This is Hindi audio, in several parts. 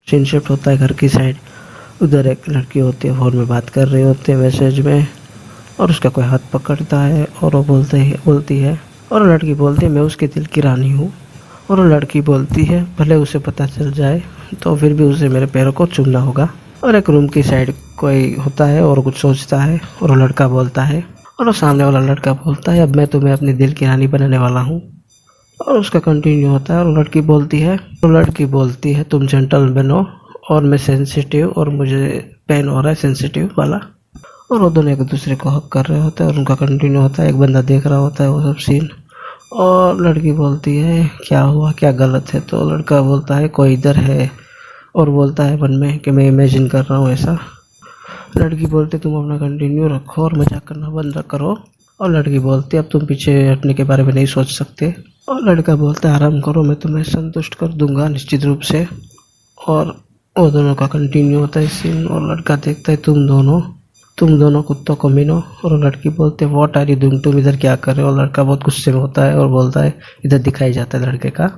सीन शिफ्ट होता है घर की साइड। उधर एक लड़की होती है, फ़ोन में बात कर रही होती है मैसेज में, और उसका कोई हाथ पकड़ता है और वो बोलती है और लड़की बोलती है मैं उसके दिल की रानी हूँ। और वो लड़की बोलती है भले उसे पता चल जाए तो फिर भी उसे मेरे पैरों को चूमना होगा। और एक रूम की साइड कोई होता है और कुछ सोचता है, और वो लड़का बोलता है, और वो सामने वाला लड़का बोलता है अब मैं तुम्हें अपने दिल की रानी बनाने वाला हूँ। और उसका कंटिन्यू होता है और लड़की बोलती है तुम जेंटल बनो और मैं सेंसिटिव, और मुझे पेन हो रहा है सेंसिटिव वाला। और वो दोनों एक दूसरे को हक कर रहे होते हैं और उनका कंटिन्यू होता है। एक बंदा देख रहा होता है वो सब सीन, और लड़की बोलती है क्या हुआ, क्या गलत है? तो लड़का बोलता है कोई इधर है, और बोलता है मन में कि मैं इमेजिन कर रहा हूँ ऐसा। लड़की बोलती तुम अपना कंटिन्यू रखो और मजाक करना बंद करो। और लड़की बोलती अब तुम पीछे हटने के बारे में नहीं सोच सकते। और लड़का बोलता है आराम करो, मैं तुम्हें संतुष्ट कर दूंगा निश्चित रूप से। और वो दोनों का कंटिन्यू होता है सीन, और लड़का देखता है तुम दोनों कुत्तों को मीनो। और लड़की बोलते है व्हाट आर यू डूइंग, तुम इधर क्या कर रहे हो? और लड़का बहुत गुस्से में होता है और बोलता है, इधर दिखाई जाता है लड़के का,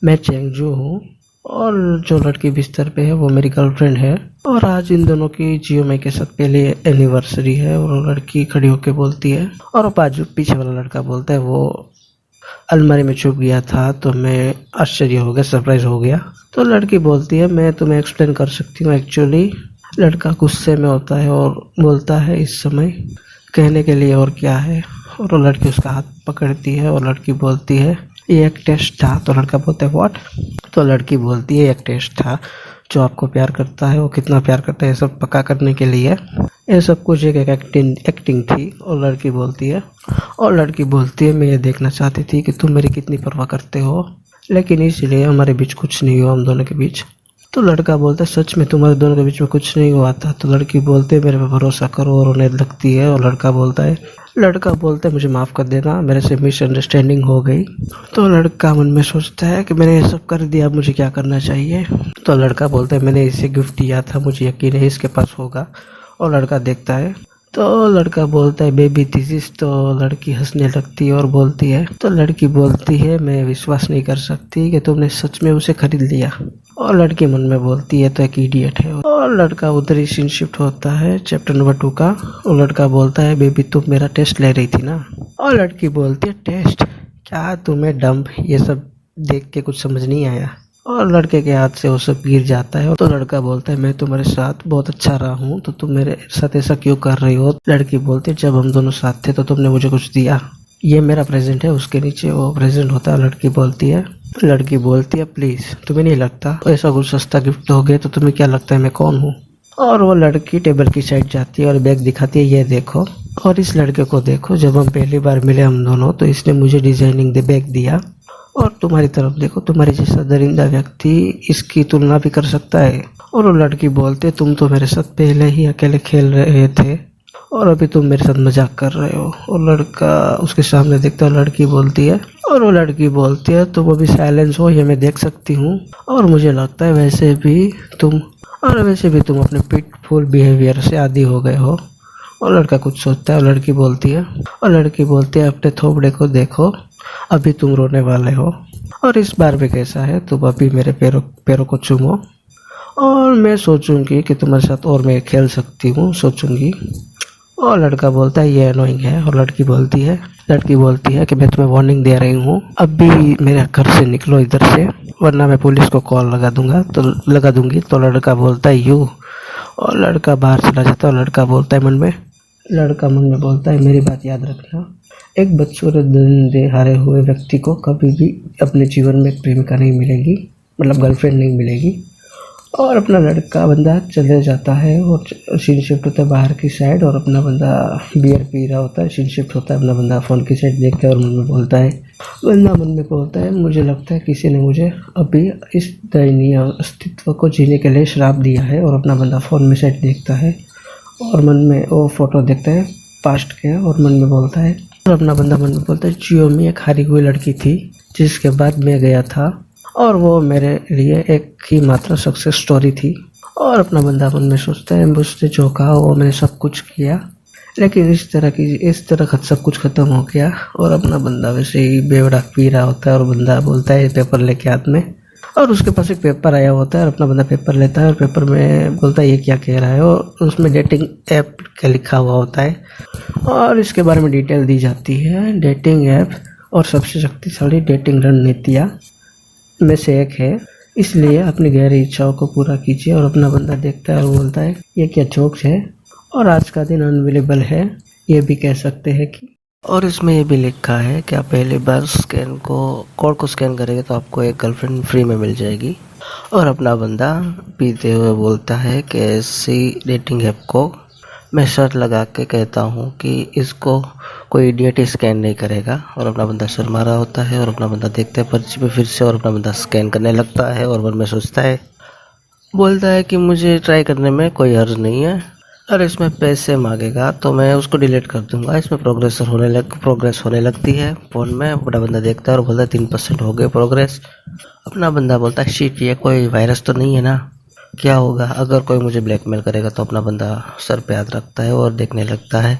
मैं चेंगजू हूँ और जो लड़की बिस्तर पे है वो मेरी गर्लफ्रेंड है, और आज इन दोनों की जियो मई के साथ पहली एनिवर्सरी है। और लड़की खड़ी होकर बोलती है, और बाजू पीछे वाला लड़का बोलता है वो अलमारी में छुप गया था तो मैं आश्चर्य हो गया, सरप्राइज हो गया। तो लड़की बोलती है मैं तुम्हें एक्सप्लेन कर सकती हूँ एक्चुअली। लड़का गुस्से में होता है और बोलता है इस समय कहने के लिए और क्या है? और वो लड़की उसका हाथ पकड़ती है और लड़की बोलती है ये एक टेस्ट था। तो लड़का बोलता है व्हाट? तो लड़की बोलती है एक टेस्ट था, जो आपको प्यार करता है वो कितना प्यार करता है ये सब पक्का करने के लिए, ये सब कुछ एक एक्टिंग थी। और लड़की बोलती है मैं ये देखना चाहती थी कि तुम मेरी कितनी परवाह करते हो, लेकिन इसलिए हमारे बीच कुछ नहीं हुआ, हम दोनों के बीच। तो लड़का बोलता है सच में तुम्हारे दोनों के बीच में कुछ नहीं हुआ था? तो लड़की बोलती है मेरे पे भरोसा करो, और उन्हें लगती है। और लड़का बोलता है मुझे माफ़ कर देना, मेरे से मिसअंडरस्टैंडिंग हो गई। तो लड़का मन में सोचता है कि मैंने ये सब कर दिया, अब मुझे क्या करना चाहिए? तो लड़का बोलता है मैंने इसे गिफ्ट दिया था, मुझे यकीन है इसके पास होगा। और लड़का देखता है, तो लड़का बोलता है बेबी दिस इज। तो लड़की हंसने लगती है और बोलती है, तो लड़की बोलती है मैं विश्वास नहीं कर सकती कि तुमने सच में उसे खरीद लिया। और लड़की मन में बोलती है तो एक इडियट है। और लड़का उधर ही सीन शिफ्ट होता है चैप्टर नंबर 2 का। और लड़का बोलता है बेबी तुम मेरा टेस्ट ले रही थी ना? और लड़की बोलती है टेस्ट? क्या तुम्हें डंप ये सब देख के कुछ समझ नहीं आया? और लड़के के हाथ से वो सब गिर जाता है। तो लड़का बोलता है मैं तुम्हारे साथ बहुत अच्छा रहा हूँ, तो तुम मेरे साथ ऐसा क्यों कर रही हो? लड़की बोलती है जब हम दोनों साथ थे तो तुमने मुझे कुछ दिया, ये मेरा प्रेजेंट है, उसके नीचे वो प्रेजेंट होता है। लड़की बोलती है प्लीज तुम्हें नहीं लगता ऐसा कुछ सस्ता गिफ्ट दोगे तो तुम्हें क्या लगता है मैं कौन हूँ? और वो लड़की टेबल की साइड जाती है और बैग दिखाती है ये देखो, और इस लड़के को देखो, जब हम पहली बार मिले हम दोनों तो इसने मुझे डिजाइनिंग दे बैग दिया, और तुम्हारी तरफ देखो, तुम्हारे जैसा दरिंदा व्यक्ति इसकी तुलना भी कर सकता है। और वो लड़की बोलते तुम तो मेरे साथ पहले ही अकेले खेल रहे थे और अभी तुम मेरे साथ मजाक कर रहे हो। और लड़का उसके सामने देखता है, लड़की बोलती है तुम अभी साइलेंस हो ये मैं देख सकती हूँ, और मुझे लगता है वैसे भी तुम अपने पिटफुल बिहेवियर से आदी हो गए हो। और लड़का कुछ सोचता है और लड़की बोलती है अपने थोबड़े को देखो, अभी तुम रोने वाले हो, और इस बार भी कैसा है, तुम अभी मेरे पैरों को चूमो और मैं सोचूंगी कि तुम्हारे साथ और मैं खेल सकती हूँ, सोचूंगी। और लड़का बोलता है ये अनोइंग है। और लड़की बोलती है कि मैं तुम्हें वार्निंग दे रही हूँ, अभी मेरे घर से निकलो इधर से, वरना मैं पुलिस को कॉल लगा दूंगी। तो लड़का बोलता है यू, और लड़का बाहर चला जाता है। और लड़का मन में बोलता है मेरी बात याद रखना, एक बदसूरत हारे हुए व्यक्ति को कभी भी अपने जीवन में एक प्रेमिका नहीं मिलेगी, मतलब गर्लफ्रेंड नहीं मिलेगी। और अपना बंदा चले जाता है और सीन शिफ्ट होता है बाहर की साइड, और अपना बंदा बियर पी रहा होता है। सीन शिफ्ट होता है, अपना बंदा फ़ोन की साइड देखता है और मन में बोलता है मुझे लगता है किसी ने मुझे अभी इस दयनीय अस्तित्व को जीने के लिए श्राप दिया है। और अपना बंदा फ़ोन में साइड देखता है और मन में वो फोटो देखता है पास्ट के, और मन में बोलता है, और अपना बंदा मन में बोलता है जियो में एक हारी हुई लड़की थी जिसके बाद मैं गया था, और वो मेरे लिए एक ही मात्र सक्सेस स्टोरी थी। और अपना बंदा मन में सोचता है मुझसे जो कहा वो मैंने सब कुछ किया, लेकिन इस तरह सब कुछ खत्म हो गया। और अपना बंदा वैसे ही बेवड़ा पी रहा होता है, और बंदा बोलता है पेपर लेके हाथ में, और उसके पास एक पेपर आया होता है और अपना बंदा पेपर लेता है और पेपर में बोलता है ये क्या कह रहा है, और उसमें डेटिंग ऐप का लिखा हुआ होता है और इसके बारे में डिटेल दी जाती है। डेटिंग ऐप और सबसे शक्तिशाली डेटिंग रणनीतियाँ में से एक है, इसलिए अपनी गहरी इच्छाओं को पूरा कीजिए। और अपना बंदा देखता है और बोलता है ये क्या जोक्स है और आज का दिन अनबिलीवेबल है, ये भी कह सकते हैं कि। और इसमें ये भी लिखा है कि आप पहली बार कोड को स्कैन करेंगे तो आपको एक गर्लफ्रेंड फ्री में मिल जाएगी। और अपना बंदा पीते हुए बोलता है कि ऐसी डेटिंग ऐप को मैं शर्त लगा के कहता हूँ कि इसको कोई इडियट स्कैन नहीं करेगा। और अपना बंदा शर्मा रहा होता है और अपना बंदा देखता है पर्ची पे फिर से, और अपना बंदा स्कैन करने लगता है और मन में सोचता है, बोलता है कि मुझे ट्राई करने में कोई हर्ज नहीं है, और इसमें पैसे मांगेगा तो मैं उसको डिलीट कर दूंगा। इसमें प्रोग्रेस होने लगती है फ़ोन में। अपना बंदा देखता है और बोलता है 3% हो गए प्रोग्रेस। अपना बंदा बोलता है शिट, ये कोई वायरस तो नहीं है ना, क्या होगा अगर कोई मुझे ब्लैकमेल करेगा। तो अपना बंदा सर पे हाथ रखता है और देखने लगता है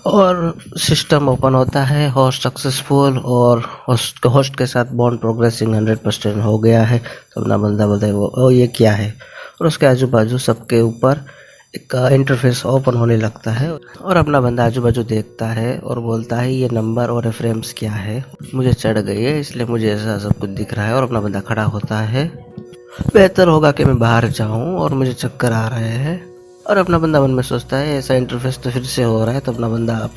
और सिस्टम ओपन होता है, होस्ट सक्सेसफुल, और होस्ट के साथ बॉन्ड प्रोग्रेसिंग 100% हो गया है। तो अपना बंदा बोलता है वो ये क्या है, और उसके आजू बाजू सबके ऊपर एक इंटरफेस ओपन होने लगता है। और अपना बंदा आजू बाजू देखता है और बोलता है ये नंबर और रेफरेंस क्या है, मुझे चढ़ गई है इसलिए मुझे ऐसा सब कुछ दिख रहा है। और अपना बंदा खड़ा होता है, बेहतर होगा कि मैं बाहर जाऊं और मुझे चक्कर आ रहे हैं। और अपना बंदा मन में सोचता है ऐसा इंटरफेस तो फिर से हो रहा है। तो अपना बंदा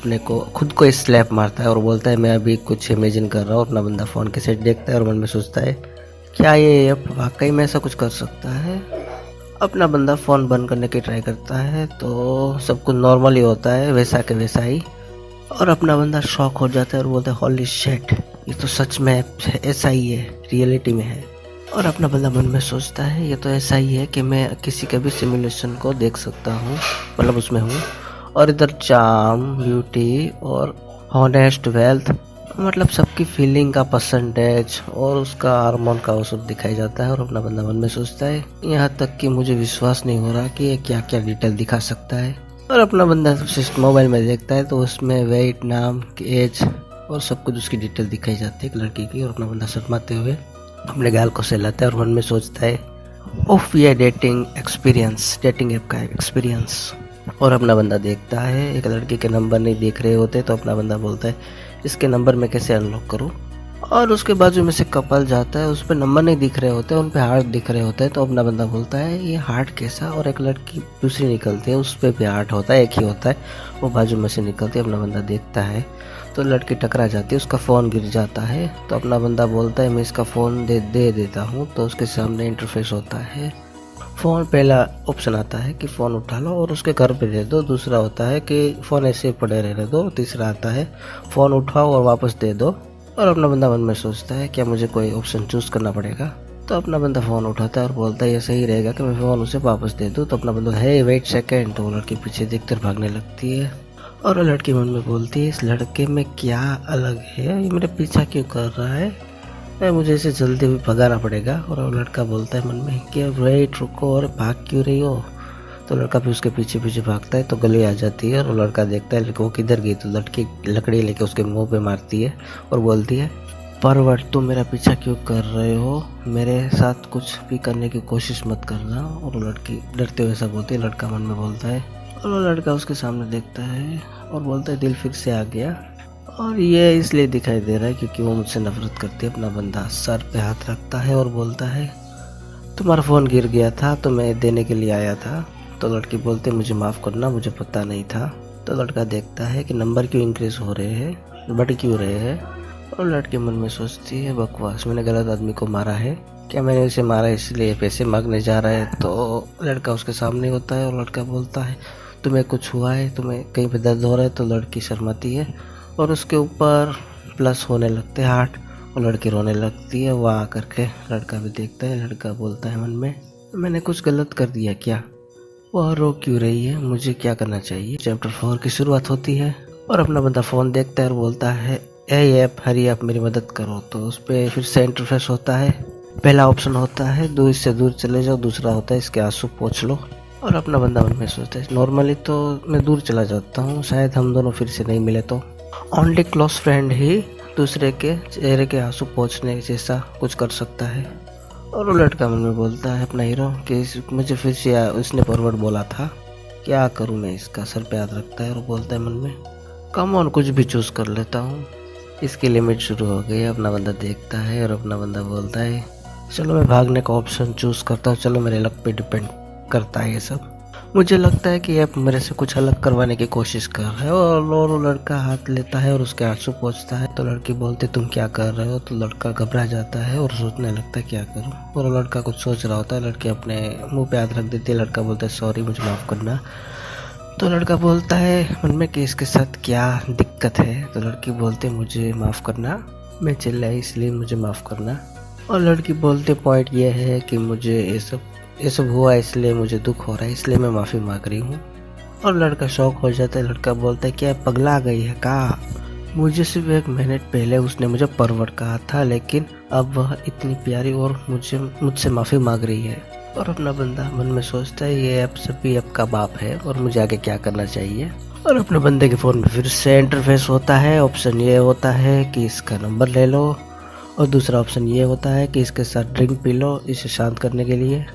खुद को स्लैप मारता है और बोलता है मैं अभी कुछ इमेजिन कर रहा हूँ। अपना बंदा फ़ोन के सेट देखता है और मन में सोचता है क्या ये ऐप वाकई में ऐसा कुछ कर सकता है। अपना बंदा फ़ोन बंद करने की ट्राई करता है तो सब कुछ नॉर्मल ही होता है, वैसा के वैसा ही। और अपना बंदा शॉक हो जाता है और बोलता है होली शिट, ये तो सच में ऐसा ही है, रियलिटी में है। और अपना बंदा मन में सोचता है ये तो ऐसा ही है कि मैं किसी के भी सिमुलेशन को देख सकता हूँ, मतलब उसमें हूँ। और इधर चार्म, ब्यूटी और हॉनेस्ट, वेल्थ, मतलब सबकी फीलिंग का परसेंटेज और उसका हार्मोन का वो सब दिखाई जाता है। और अपना बंदा मन में सोचता है यहाँ तक कि मुझे विश्वास नहीं हो रहा कि ये क्या क्या डिटेल दिखा सकता है। और अपना बंदा मोबाइल में देखता है तो उसमें वेट, नाम, एज और सब कुछ उसकी डिटेल दिखाई जाती है एक लड़की की। और अपना बंदा शर्माते हुए अपने गाल को सहलाता है और मन में सोचता है ओफ, ये डेटिंग ऐप का एक्सपीरियंस। और अपना बंदा देखता है एक लड़की के नंबर नहीं दिख रहे होते। तो अपना बंदा बोलता है इसके नंबर मैं कैसे अनलॉक करूं। और उसके बाजू में से कपल जाता है, उस पर नंबर नहीं दिख रहे होते, उन पे हार्ट दिख रहे होते हैं। तो अपना बंदा बोलता है ये हार्ट कैसा, और एक लड़की दूसरी निकलती है, उस पर भी हार्ट होता है, एक ही होता है, वो बाजू में से निकलती है। अपना बंदा देखता है तो लड़की टकरा जाती है, उसका फ़ोन गिर जाता है। तो अपना बंदा बोलता है मैं इसका फ़ोन दे देता हूँ। तो उसके सामने इंटरफेस होता है, फ़ोन पहला ऑप्शन आता है कि फ़ोन उठा लो और उसके घर पे दे दो। दूसरा होता है कि फ़ोन ऐसे ही पड़े रहने दो। तीसरा आता है फ़ोन उठाओ और वापस दे दो। और अपना बंदा मन में सोचता है क्या मुझे कोई ऑप्शन चूज़ करना पड़ेगा। तो अपना बंदा फ़ोन उठाता है और बोलता है ये सही रहेगा कि मैं फ़ोन उसे वापस दे दूँ। तो अपना बंदा है वेट सेकेंड। तो वो लड़की पीछे देखकर भागने लगती है और वो लड़की मन में बोलती है इस लड़के में क्या अलग है, ये मेरे पीछा क्यों कर रहा है, मुझे इसे जल्दी भी भगाना पड़ेगा। और वो लड़का बोलता है मन में कि वेट रुको, और भाग क्यों रही हो। तो लड़का भी उसके पीछे पीछे भागता है तो गली आ जाती है और वो लड़का देखता है वो किधर गई। तो लड़की लकड़ी लेके उसके मुंह पे मारती है और बोलती है परवट, तुम मेरा पीछा क्यों कर रहे हो, मेरे साथ कुछ भी करने की कोशिश मत करना। और वो लड़की डरते हुए ऐसा बोलती है। लड़का मन में बोलता है और वो लड़का उसके सामने देखता है और बोलता है दिल फिर से आ गया, और ये इसलिए दिखाई दे रहा है क्योंकि वो मुझसे नफरत करती है। अपना बंदा सर पे हाथ रखता है और बोलता है तुम्हारा फ़ोन गिर गया था तो मैं देने के लिए आया था। तो लड़की बोलती है मुझे माफ़ करना, मुझे पता नहीं था। तो लड़का देखता है कि नंबर क्यों इंक्रीज़ हो रहे हैं, बढ़ क्यों रहे हैं। और लड़की मन में सोचती है बकवास, मैंने गलत आदमी को मारा है क्या, मैंने उसे मारा इसलिए पैसे मांगने जा रहा है। तो लड़का उसके सामने होता है और लड़का बोलता है तुम्हें कुछ हुआ है, तुम्हें कहीं पे दर्द हो रहा है। तो लड़की शर्माती है और उसके ऊपर प्लस होने लगते हैं हार्ट, और लड़की रोने लगती है। वहाँ आकर के लड़का भी देखता है। लड़का बोलता है मन में मैंने कुछ गलत कर दिया क्या, वह रो क्यों रही है, मुझे क्या करना चाहिए। चैप्टर 4 की शुरुआत होती है और अपना बंदा फ़ोन देखता है और बोलता है ए ऐप हरी आप मेरी मदद करो। तो उस पर फिर से इंटरफेस होता है। पहला ऑप्शन होता है दूर से दूर चले जाओ, दूसरा होता है इसके आंसू पोंछ लो। और अपना बंदा मन में सोचता है नॉर्मली तो मैं दूर चला जाता हूँ, शायद हम दोनों फिर से नहीं मिले तो ओनली क्लोज फ्रेंड ही दूसरे के चेहरे के आंसू पोंछने जैसा कुछ कर सकता है। और वो लड़का मन में बोलता है अपना हीरो कि मुझे फिर से उसने फॉरवर्ड बोला था, क्या करूँ मैं इसका, सर पे हाथ रखता है और बोलता है मन में कम ऑन कुछ भी चूज़ कर लेता हूँ। इसकी लिमिट शुरू हो गई है। अपना बंदा देखता है और अपना बंदा बोलता है चलो मैं भागने का ऑप्शन चूज़ करता हूँ, चलो मेरे लक पे डिपेंड करता है ये सब। मुझे लगता है कि ये मेरे से कुछ अलग करवाने की कोशिश कर रहा है। और वो लड़का हाथ लेता है और उसके आंसू पोंछता है। तो लड़की बोलती तुम क्या कर रहे हो। तो लड़का घबरा जाता है और सोचने लगता है क्या करूं। और वो लड़का कुछ सोच रहा होता है। लड़की अपने मुंह पे हाथ रख देती है। लड़का बोलता है सॉरी मुझे माफ़ करना। तो लड़का बोलता है मन में कि इसके साथ क्या दिक्कत है। तो लड़की बोलती मुझे माफ़ करना, मैं चिल्लाई इसलिए मुझे माफ़ करना। और लड़की बोलते पॉइंट ये है कि मुझे ये सब हुआ इसलिए मुझे दुख हो रहा है, इसलिए मैं माफ़ी मांग रही हूँ। और लड़का शौक हो जाता है। लड़का बोलता है क्या पगला गई है का, मुझे सिर्फ 1 मिनट पहले उसने मुझे परवट कहा था, लेकिन अब वह इतनी प्यारी और मुझसे माफ़ी मांग रही है। और अपना बंदा मन में सोचता है ये अब सभी आपका बाप है और मुझे आगे क्या करना चाहिए। और अपने बंदे के फ़ोन में फिर से इंटरफेस होता है। ऑप्शन ये होता है कि इसका नंबर ले लो और दूसरा ऑप्शन ये होता है कि इसके साथ ड्रिंक पी लो इसे शांत करने के लिए।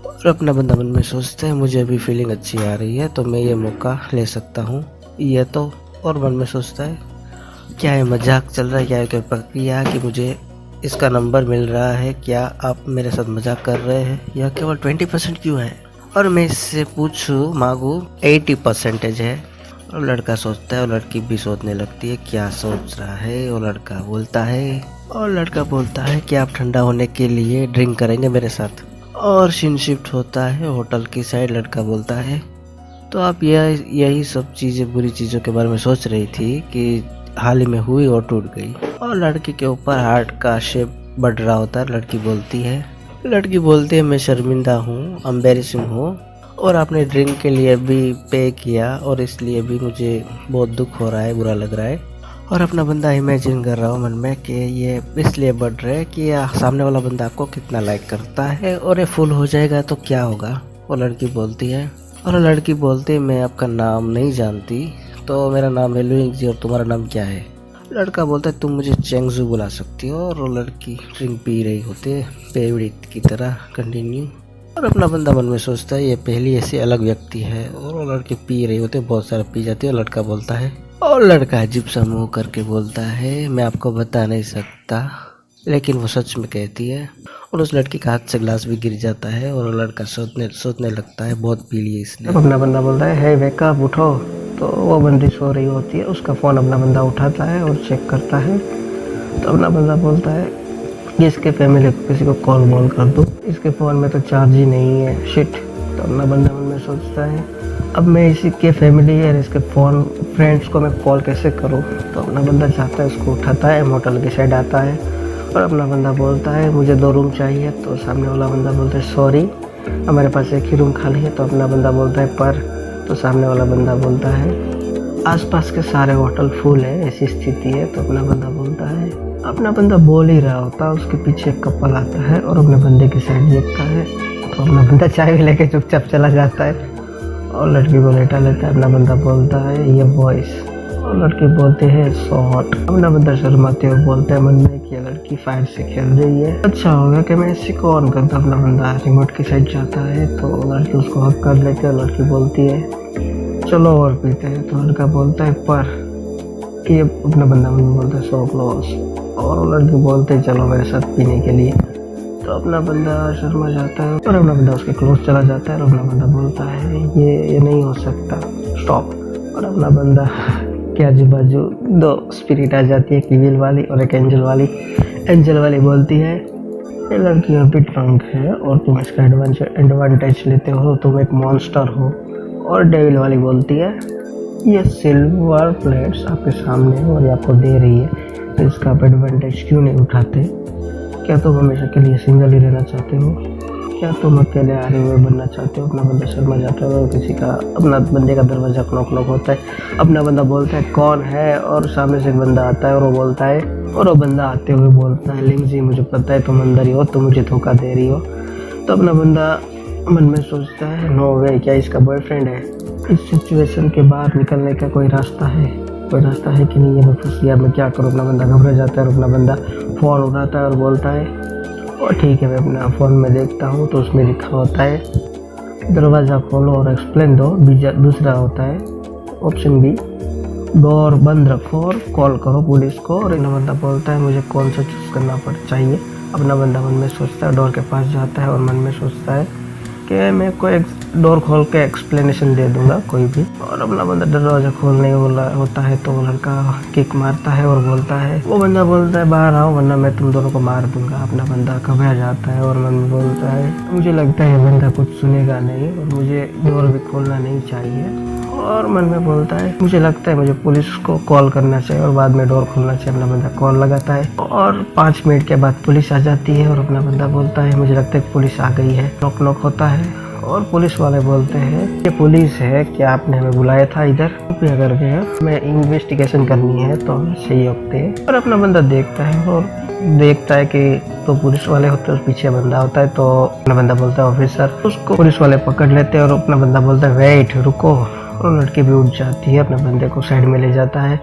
और अपना बंदा मन में सोचता है मुझे अभी फीलिंग अच्छी आ रही है तो मैं ये मौका ले सकता हूँ ये तो। और मन में सोचता है क्या है मजाक चल रहा है, क्या है प्रक्रिया कि मुझे इसका नंबर मिल रहा है, क्या आप मेरे साथ मजाक कर रहे हैं, यह केवल 20% क्यों है और मैं इससे पूछूं मांगू 80% है। और लड़का सोचता है और लड़की भी सोचने लगती है क्या सोच रहा है। और लड़का बोलता है कि आप ठंडा होने के लिए ड्रिंक करेंगे मेरे साथ। और सीन शिफ्ट होता है होटल की साइड। लड़का बोलता है तो आप यही सब चीज़ें बुरी चीज़ों के बारे में सोच रही थी कि हाल ही में हुई और टूट गई। और लड़की के ऊपर हार्ट का शेप बढ़ रहा होता है। लड़की बोलती है मैं शर्मिंदा हूँ, एम्बैरेसिंग हूँ और आपने ड्रिंक के लिए भी पे किया और इसलिए भी मुझे बहुत दुख हो रहा है, बुरा लग रहा है। और अपना बंदा इमेजिन कर रहा हूँ मन में कि ये इसलिए बढ़ रहा है कि सामने वाला बंदा आपको कितना लाइक करता है और ये फुल हो जाएगा तो क्या होगा। वो लड़की बोलती है मैं आपका नाम नहीं जानती, तो मेरा नाम है लुइंग जी और तुम्हारा नाम क्या है। लड़का बोलता है तुम मुझे चेंगजू बुला सकती हो। और वो लड़की ड्रिंक पी रही होती है फेवरेट की तरह कंटिन्यू। और अपना बंदा मन में सोचता है ये पहली ऐसी अलग व्यक्ति है। और वो लड़की पी रही होती है, बहुत सारा पी जाती है। और लड़का अजीब सा मुँह करके बोलता है मैं आपको बता नहीं सकता, लेकिन वो सच में कहती है। और उस लड़की का हाथ से ग्लास भी गिर जाता है और वो लड़का सोचने लगता है बहुत पी लिया इसने। अपना बंदा बोलता है हे वेक अप उठो। तो वो बंदी सो रही होती है। उसका फ़ोन अपना बंदा उठाता है और चेक करता है। तो अपना बंदा बोलता है कि इसके फैमिली को किसी को कॉल कर दो, इसके फ़ोन में तो चार्ज ही नहीं है, शिट। तो अपना बंदा मन में सोचता है अब मैं इसी के फैमिली और इसके फ़ोन फ्रेंड्स को मैं कॉल कैसे करूं। तो अपना बंदा चाहता है उसको उठाता है, होटल की साइड आता है और अपना बंदा बोलता है मुझे 2 रूम चाहिए। तो सामने वाला बंदा बोलता है सॉरी हमारे पास 1 ही रूम खाली है। तो अपना बंदा बोलता है पर। तो सामने वाला बंदा बोलता है आसपास के सारे होटल फुल है, ऐसी स्थिति है। तो अपना बंदा बोल ही रहा होता है, उसके पीछे एक कपल आता है और अपने बंदे की साइड देखता है। तो अपना बंदा चाय लेके चुपचाप चला जाता है और लड़की को लेटा लेता है। अपना बंदा बोलता है ये वॉइस। और लड़की बोलती है सो हॉट। अपना बंदा शर्माते हुए बोलता है मन में कि लड़की फायर से खेल रही है, अच्छा होगा कि मैं इसी को ऑन करता। अपना बंदा रिमोट की साइड जाता है तो लड़की उसको हक कर लेती है। लड़की बोलती है चलो और पीते हैं। तो लड़का बोलता है पर कि अपना बंदा मन में बोलता है सो क्लोज। और लड़की बोलते है चलो मेरे साथ पीने के लिए। तो अपना बंदा शर्मा जाता है और अपना बंदा उसके क्लोज चला जाता है। और अपना बंदा बोलता है ये नहीं हो सकता, स्टॉप। और अपना बंदा के आजू बाजू 2 स्पिरिट आ जाती है, एक इविल वाली और एक एंजल वाली बोलती है ये लड़की अभी ड्रंक है और तुम इसका एडवांटेज लेते हो, तुम एक मॉन्स्टर हो। और डेविल वाली बोलती है ये सिल्वर प्लेट्स आपके सामने है और ये आपको दे रही है, तो इसका आप एडवांटेज क्यों नहीं उठाते। क्या तुम हमेशा के लिए सिंगल ही रहना चाहते हो, क्या तुम अकेले हारे हुए बनना चाहते हो। अपना बंदा शर्मा जाता है और अपना बंदे का दरवाज़ा नॉक होता है। अपना बंदा बोलता है कौन है। और सामने से एक बंदा आता है और वो बंदा आते हुए बोलता है लिंग जी मुझे पता है तुम अंदर ही हो, तुम मुझे धोखा दे रही हो। तो अपना बंदा मन में सोचता है नो वे, क्या इसका बॉयफ्रेंड है। इस सिचुएशन के बाहर निकलने का कोई रास्ता है कि नहीं। ये मैं फंस गया, मैं क्या करूँ। अपना बंदा घबरा जाता है और अपना बंदा फ़ोन उठाता है और बोलता है और ठीक है, मैं अपना फ़ोन में देखता हूँ तो उसमें लिखा होता है दरवाज़ा खोलो और एक्सप्लेन दो। दूसरा होता है ऑप्शन बी, डोर बंद रखो और कॉल करो पुलिस को। और इन्हें बंदा बोलता है मुझे कौन सा चूज़ करना चाहिए। अपना बंदा मन में सोचता है, डोर के पास जाता है और मन में सोचता है कि मैं कोई डोर खोल के एक्सप्लेनेशन दे दूंगा कोई भी। और अपना बंदा दरवाज़ा खोलने होता है तो वो लड़का किक मारता है और बोलता है, वो बंदा बोलता है बाहर आओ वरना मैं तुम दोनों को मार दूंगा। अपना बंदा घबरा जाता है और मन में बोलता है मुझे लगता है बंदा कुछ सुनेगा नहीं और मुझे डोर भी खोलना नहीं चाहिए। और मन में बोलता है मुझे लगता है मुझे पुलिस को कॉल करना चाहिए और बाद में डोर खोलना चाहिए। अपना बंदा कॉल लगाता है और 5 मिनट के बाद पुलिस आ जाती है और अपना बंदा बोलता है मुझे लगता है पुलिस आ गई है। नॉक नॉक होता है और पुलिस वाले बोलते हैं ये पुलिस है, क्या आपने हमें बुलाया था इधर? कृपया करके हमें इन्वेस्टिगेशन करनी है तो हमें सही होते हैं। और अपना बंदा देखता है और देखता है कि तो पुलिस वाले होते हैं, पीछे बंदा होता है। तो अपना बंदा बोलता है ऑफिसर। उसको पुलिस वाले पकड़ लेते हैं और अपना बंदा बोलता है वेट रुको। और लड़की भी उठ जाती है, अपने बंदे को साइड में ले जाता है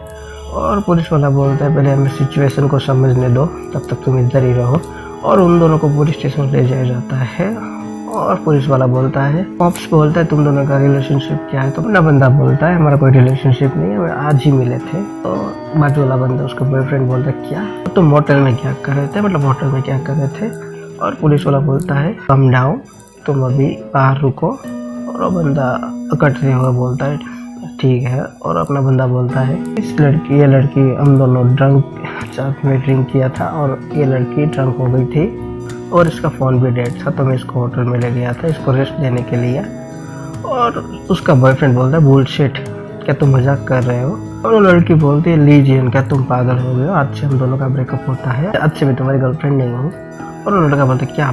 और पुलिस वाला बोलता है पहले हमें सिचुएशन को समझने दो, तब तक तुम इधर ही रहो। और उन दोनों को पुलिस स्टेशन ले जाया जाता है और पुलिस वाला बोलता है, पॉप्स बोलता है तुम दोनों का रिलेशनशिप क्या है? तो अपना बंदा बोलता है हमारा कोई रिलेशनशिप नहीं है, हमें आज ही मिले थे। तो बाजू वाला बंदा उसका बॉयफ्रेंड बोलता है क्या तुम मोटेल में क्या कर रहे थे, मतलब होटल में क्या कर रहे थे? और पुलिस वाला बोलता है कम डाउन, तुम अभी बाहर रुको। और वो बंदा इकट्ठे हुआ बोलता है ठीक है। और अपना बंदा बोलता है ये लड़की हम दोनों ड्रंक साथ में ड्रिंक किया था और ये लड़की ड्रंक हो गई थी और इसका फ़ोन भी डेड था तो मैं इसको होटल में ले गया था इसको रेस्ट देने के लिए। और उसका बॉयफ्रेंड बोलता है बुलशिट, क्या तुम मजाक कर रहे हो? और वो लड़की बोलती है लीजियन, क्या तुम पागल हो गए हो? आज से हम दोनों का ब्रेकअप होता है, आज से मैं तुम्हारी गर्लफ्रेंड नहीं हूँ। और वो लड़का बोलता है क्या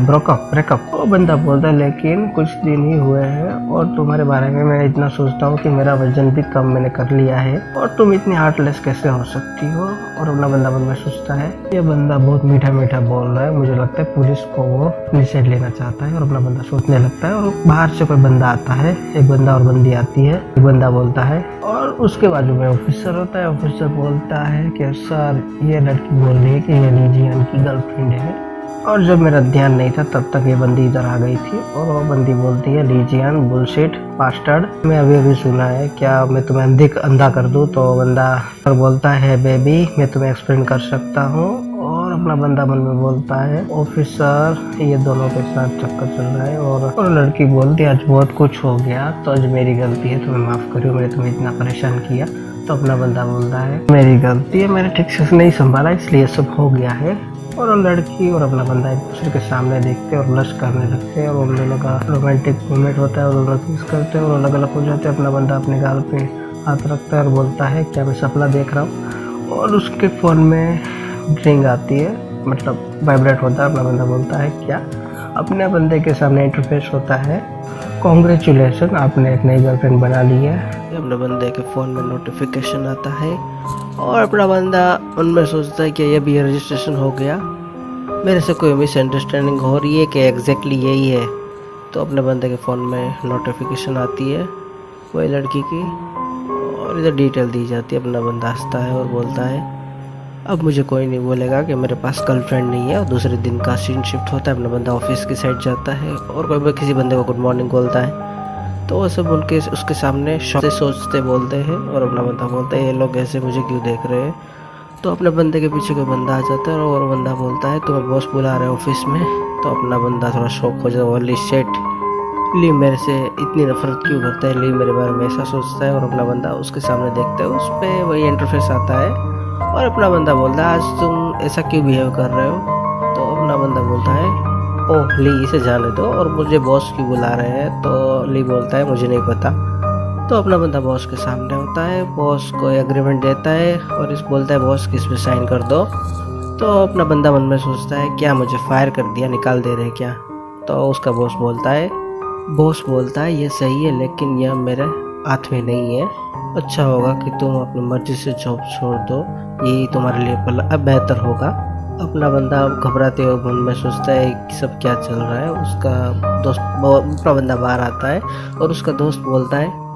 ब्रेकअप? वो बंदा बोलता है लेकिन कुछ दिन ही हुए हैं और तुम्हारे बारे में मैं इतना सोचता हूँ कि मेरा वजन भी कम मैंने कर लिया है और तुम इतनी हार्टलेस कैसे हो सकती हो? और अपना बंदा मन में सोचता है ये बंदा बहुत मीठा मीठा बोल रहा है, मुझे लगता है पुलिस को वो अपनी साइड लेना चाहता है। और अपना बंदा सोचने लगता है और बाहर से कोई बंदा आता है, एक बंदा और बंदी आती है। एक बंदा बोलता है और उसके बाजू में ऑफिसर होता है। ऑफिसर बोलता है कि सर ये लड़की बोल रही है कि ये लीजियन की गर्लफ्रेंड है। और जब मेरा ध्यान नहीं था तब तक ये बंदी इधर आ गई थी और वो बंदी बोलती है लीजियन बुलशिट बास्टर्ड, मैं अभी सुना है, क्या मैं तुम्हें अंधा कर दूं? तो बंदा और बोलता है बेबी मैं तुम्हें एक्सप्लेन कर सकता हूँ। और अपना बंदा मन में बोलता है ऑफिसर ये दोनों के साथ चक्कर चल रहा है। और लड़की बोलती है आज बहुत कुछ हो गया तो आज मेरी गलती है, तुम्हें माफ़ करो, मैंने तुम्हें इतना परेशान किया। तो अपना बंदा बोलता है मेरी गलती है, मैंने ठीक से नहीं संभाला इसलिए सब हो गया है। और लड़की और अपना बंदा एक दूसरे के सामने देखते हैं और ब्लश करने लगते हैं और उन दोनों का रोमांटिक मोमेंट होता है और दोनों किस करते हैं और अलग अलग हो जाते हैं। अपना बंदा अपने गाल पे हाथ रखता है और बोलता है क्या मैं सपना देख रहा हूँ? और उसके फ़ोन में रिंग आती है, मतलब वाइब्रेट होता है। अपना बंदा बोलता है क्या? अपने बंदे के सामने इंटरफेस होता है कॉन्ग्रेचुलेसन आपने एक नई गर्लफ्रेंड बना ली है। अपने बंदे के फ़ोन में नोटिफिकेशन आता है और अपना बंदा उनमें सोचता है कि ये भी रजिस्ट्रेशन हो गया, मेरे से कोई मिसअंडरस्टैंडिंग हो रही है कि एग्जैक्टली यही है। तो अपने बंदे के फ़ोन में नोटिफिकेशन आती है वही लड़की की और इधर डिटेल दी जाती है। अपना बंदा हंसता है और बोलता है अब मुझे कोई नहीं बोलेगा कि मेरे पास गर्लफ्रेंड नहीं है। और दूसरे दिन का सीन शिफ्ट होता है, अपना बंदा ऑफिस की साइड जाता है और कोई भी किसी बंदे को गुड मॉर्निंग बोलता है तो वो सब उनके उसके सामने सोचते बोलते हैं। और अपना बंदा बोलता है ये लोग ऐसे मुझे क्यों देख रहे हैं? तो अपने बंदे के पीछे कोई बंदा आ जाता है और बंदा बोलता है तुम्हें बॉस बुला रहे हैं ऑफिस में। तो अपना बंदा थोड़ा शॉक हो जाता है, होली शिट, ली मेरे से इतनी नफरत क्यों करता है, ली मेरे बारे में ऐसा सोचता है। और अपना बंदा उसके सामने देखता है, उस पर वही इंटरफेस आता है और अपना बंदा बोलता है आज तुम ऐसा क्यों बिहेव कर रहे हो? तो अपना बंदा बोलता है ओह ली इसे जाने दो और मुझे बॉस क्यों बुला रहे हैं? तो ली बोलता है मुझे नहीं पता। तो अपना बंदा बॉस के सामने होता है, बॉस को एग्रीमेंट देता है और इस बोलता है बॉस किस पे साइन कर दो। तो अपना बंदा मन में सोचता है क्या मुझे फायर कर दिया, निकाल दे रहे क्या? तो उसका बॉस बोलता है ये सही है लेकिन यह मेरे हाथ में नहीं है, अच्छा होगा कि तुम अपनी मर्जी से जॉब छोड़ दो, यही तुम्हारे लिए बेहतर होगा। अपना बंदा घबराते हुए मन में सोचता है कि सब क्या चल रहा है। उसका दोस्त अपना बंदा बाहर आता है और उसका दोस्त बोलता है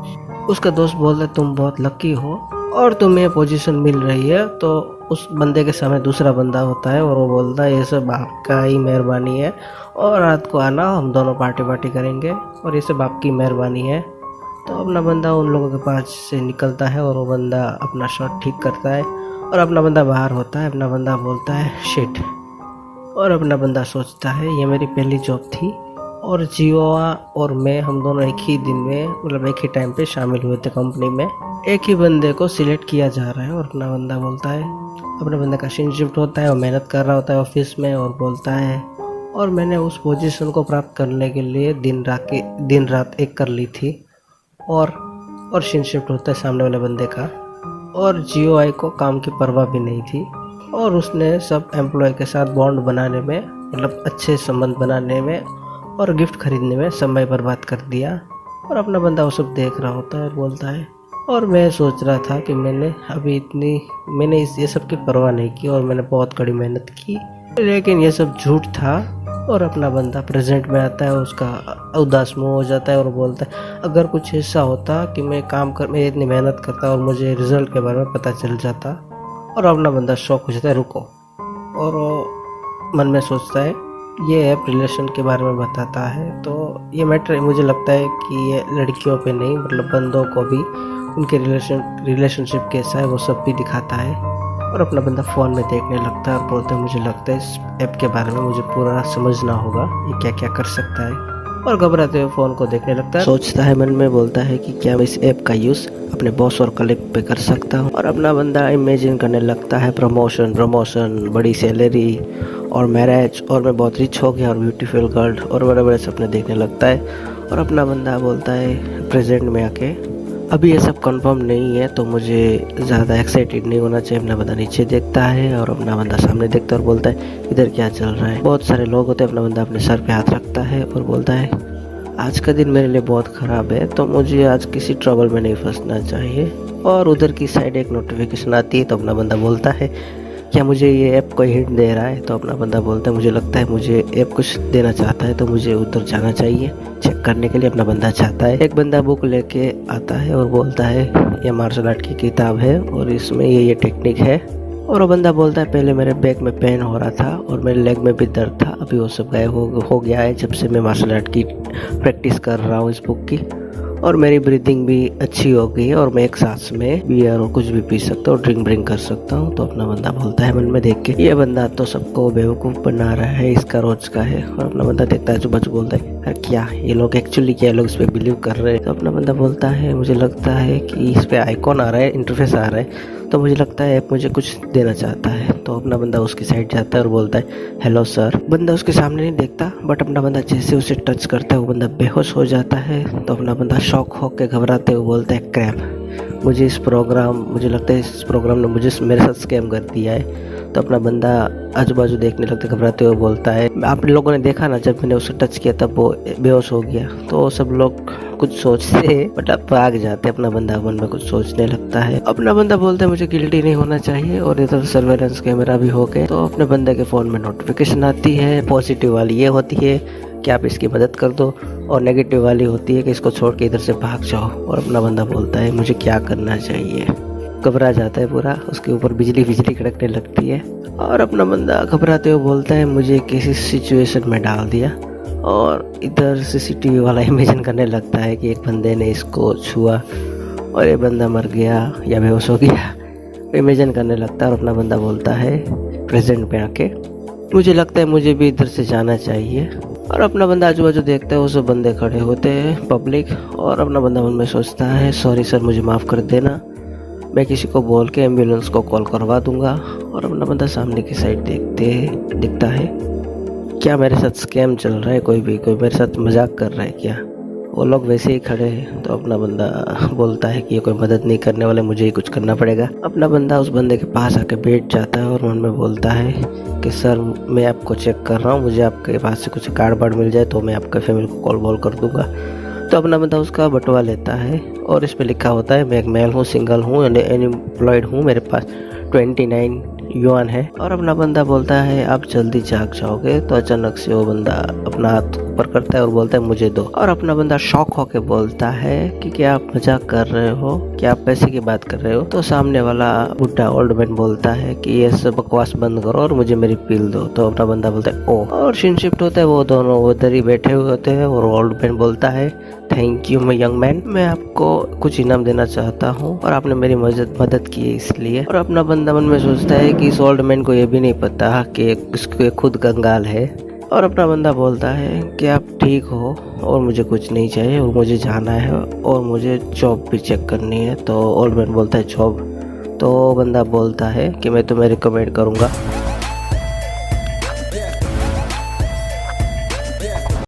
तुम बहुत लकी हो और तुम्हें पोजीशन मिल रही है। तो उस बंदे के सामने दूसरा बंदा होता है और वो बोलता है ये सब आपका ही मेहरबानी है और रात को आना, हम दोनों पार्टी करेंगे और ये सब आपकी मेहरबानी है। तो अपना बंदा उन लोगों के पास से निकलता है और वो बंदा अपना शर्ट ठीक करता है और अपना बंदा बाहर होता है। अपना बंदा बोलता है शिट, और अपना बंदा सोचता है ये मेरी पहली जॉब थी और जियोआ और मैं हम दोनों एक ही दिन में मतलब एक ही टाइम पे शामिल हुए थे कंपनी में। एक ही बंदे को सिलेक्ट किया जा रहा है और अपना बंदा बोलता है, अपने बंदे का शिफ्ट शिफ्ट होता है और मेहनत कर रहा होता है ऑफिस में और बोलता है और मैंने उस पोजीशन को प्राप्त करने के लिए दिन रात एक कर ली थी। और शिफ्ट शिफ्ट होता है सामने वाले बंदे का और जीओआई को काम की परवाह भी नहीं थी और उसने सब एम्प्लॉय के साथ बॉन्ड बनाने में मतलब अच्छे संबंध बनाने में और गिफ्ट खरीदने में समय बर्बाद कर दिया। और अपना बंदा वो सब देख रहा होता है और बोलता है और मैं सोच रहा था कि मैंने ये सब की परवाह नहीं की और मैंने बहुत कड़ी मेहनत की, लेकिन ये सब झूठ था। और अपना बंदा प्रेजेंट में आता है, उसका उदास मुँह हो जाता है और बोलता है अगर कुछ ऐसा होता कि मैं इतनी मेहनत करता और मुझे रिजल्ट के बारे में पता चल जाता। और अपना बंदा शौक हो जाता है रुको, और वो मन में सोचता है ये ऐप रिलेशन के बारे में बताता है। तो ये मैटर मुझे लगता है कि ये लड़कियों पे नहीं मतलब बंदों को भी उनके रिलेशनशिप कैसा है वो सब भी दिखाता है। और अपना बंदा फ़ोन में देखने लगता है और बोलता है मुझे लगता है इस ऐप के बारे में मुझे पूरा समझना होगा, ये क्या क्या कर सकता है। और घबराते हुए फ़ोन को देखने लगता है, सोचता है मन में, बोलता है कि क्या मैं इस ऐप का यूज़ अपने बॉस और कलीग पे कर सकता हूँ। और अपना बंदा इमेजिन करने लगता है प्रमोशन, बड़ी सैलरी और मैरिज और मैं बहुत रिच हो गया और ब्यूटीफुल गर्ल और बड़े बड़े सपने देखने लगता है। और अपना बंदा बोलता है प्रेजेंट में आके अभी ये सब कंफर्म नहीं है तो मुझे ज़्यादा एक्साइटेड नहीं होना चाहिए। अपना बंदा नीचे देखता है और अपना बंदा सामने देखता है और बोलता है इधर क्या चल रहा है। बहुत सारे लोग होते हैं। अपना बंदा अपने सर पे हाथ रखता है और बोलता है आज का दिन मेरे लिए बहुत ख़राब है तो मुझे आज किसी ट्रबल में नहीं फंसना चाहिए। और उधर की साइड एक नोटिफिकेशन आती है तो अपना बंदा बोलता है क्या मुझे ये ऐप कोई हिंट दे रहा है। तो अपना बंदा बोलता है मुझे लगता है मुझे ऐप कुछ देना चाहता है तो मुझे उधर जाना चाहिए चेक करने के लिए। अपना बंदा चाहता है, एक बंदा बुक लेके आता है और बोलता है ये मार्शल आर्ट की किताब है और इसमें ये टेक्निक है। और वो बंदा बोलता है पहले मेरे बैक में पेन हो रहा था और मेरे लेग में भी दर्द था, अभी वो सब गायब हो गया है जब से मैं मार्शल आर्ट की प्रैक्टिस कर रहा हूँ इस बुक की। और मेरी ब्रीदिंग भी अच्छी हो गई है और मैं एक सांस में बियर और कुछ भी पी सकता हूँ, ड्रिंक कर सकता हूँ। तो अपना बंदा बोलता है मन में देख के ये बंदा तो सबको बेवकूफ़ बना रहा है, इसका रोज का है। और अपना बंदा देखता है जो बच बोलता है यार क्या ये लोग एक्चुअली क्या लोग इस पर बिलीव कर रहे हैं। तो अपना बंदा बोलता है मुझे लगता है कि इस पर आइकॉन आ रहा है, इंटरफेस आ रहा है तो मुझे लगता है ऐप मुझे कुछ देना चाहता है। तो अपना बंदा उसकी साइड जाता है और बोलता है हेलो सर। बंदा उसके सामने नहीं देखता बट अपना बंदा जैसे उसे टच करता है वो बंदा बेहोश हो जाता है। तो अपना बंदा शॉक होकर घबराते हुए बोलता है क्रैप, मुझे लगता है इस प्रोग्राम ने मुझे मेरे साथ स्कैम कर दिया है। तो अपना बंदा आजू बाजू देखने लगता है घबराते हुए बोलता है आप लोगों ने देखा ना जब मैंने उसे टच किया तब वो बेहोश हो गया। तो सब लोग कुछ सोचते बट अब भाग जाते। अपना बंदा मन में कुछ सोचने लगता है। अपना बंदा बोलता है मुझे गिल्टी नहीं होना चाहिए और इधर सर्वेलेंस कैमरा भी हो गए। तो अपने बंदे के फ़ोन में नोटिफिकेशन आती है, पॉजिटिव वाली ये होती है कि आप इसकी मदद कर दो और नेगेटिव वाली होती है कि इसको छोड़ के इधर से भाग जाओ। और अपना बंदा बोलता है मुझे क्या करना चाहिए, घबरा जाता है पूरा, उसके ऊपर बिजली कड़कने लगती है। और अपना बंदा घबराते हुए बोलता है मुझे किसी सिचुएशन में डाल दिया। और इधर सीसीटीवी वाला इमेजिन करने लगता है कि एक बंदे ने इसको छुआ और ये बंदा मर गया या बेहोश हो गया, इमेजिन करने लगता है। और अपना बंदा बोलता है प्रेजेंट पे आके मुझे लगता है मुझे भी इधर से जाना चाहिए। और अपना बंदा आजू बाजू देखता है, वो सब बंदे खड़े होते हैं पब्लिक। और अपना बंदा मन में सोचता है सॉरी सर मुझे माफ़ कर देना, मैं किसी को बोल के एम्बुलेंस को कॉल करवा दूंगा। और अपना बंदा सामने की साइड दिखता है क्या मेरे साथ स्कैम चल रहा है, कोई मेरे साथ मजाक कर रहा है क्या। वो लोग वैसे ही खड़े हैं। तो अपना बंदा बोलता है कि ये कोई मदद नहीं करने वाले, मुझे ही कुछ करना पड़ेगा। अपना बंदा उस बंदे के पास आके बैठ जाता है और मन में बोलता है कि सर मैं आपको चेक कर रहा हूँ, मुझे आपके पास से कुछ कार्ड मिल जाए तो मैं आपके फैमिली को कॉल कर दूंगा। तो अपना बंदा उसका बटुआ लेता है और इस पर लिखा होता है मैं एक मेल हूँ, सिंगल हूँ, अनएम्प्लॉयड हूँ, मेरे पास 29 युआन है। और अपना बंदा बोलता है आप जल्दी जाग जाओगे। तो अचानक से वो बंदा अपना हाथ ऊपर करता है और बोलता है मुझे दो। और अपना बंदा शॉक होके बोलता है कि क्या आप मजाक कर रहे हो, क्या आप पैसे की बात कर रहे हो। तो सामने वाला बुढ़ा ओल्ड मैन बोलता है कि ये सब बकवास बंद करो और मुझे मेरी पील दो। तो अपना बंदा बोलता है ओ। और सीन शिफ्ट होता है, वो दोनों उधर ही बैठे हुए होते हैं और ओल्ड मैन बोलता है थैंक यू मैं यंग मैन, मैं आपको कुछ इनाम देना चाहता हूँ और आपने मेरी मदद की है इसलिए। और अपना बंदा मन में सोचता है कि इस ओल्ड मैन को ये भी नहीं पता कि इसके खुद कंगाल है। और अपना बंदा बोलता है कि आप ठीक हो और मुझे कुछ नहीं चाहिए और मुझे जाना है और मुझे जॉब भी चेक करनी है। तो ओल्ड मैन बोलता है जॉब। तो बंदा बोलता है कि मैं तुम्हें रिकमेंड करूँगा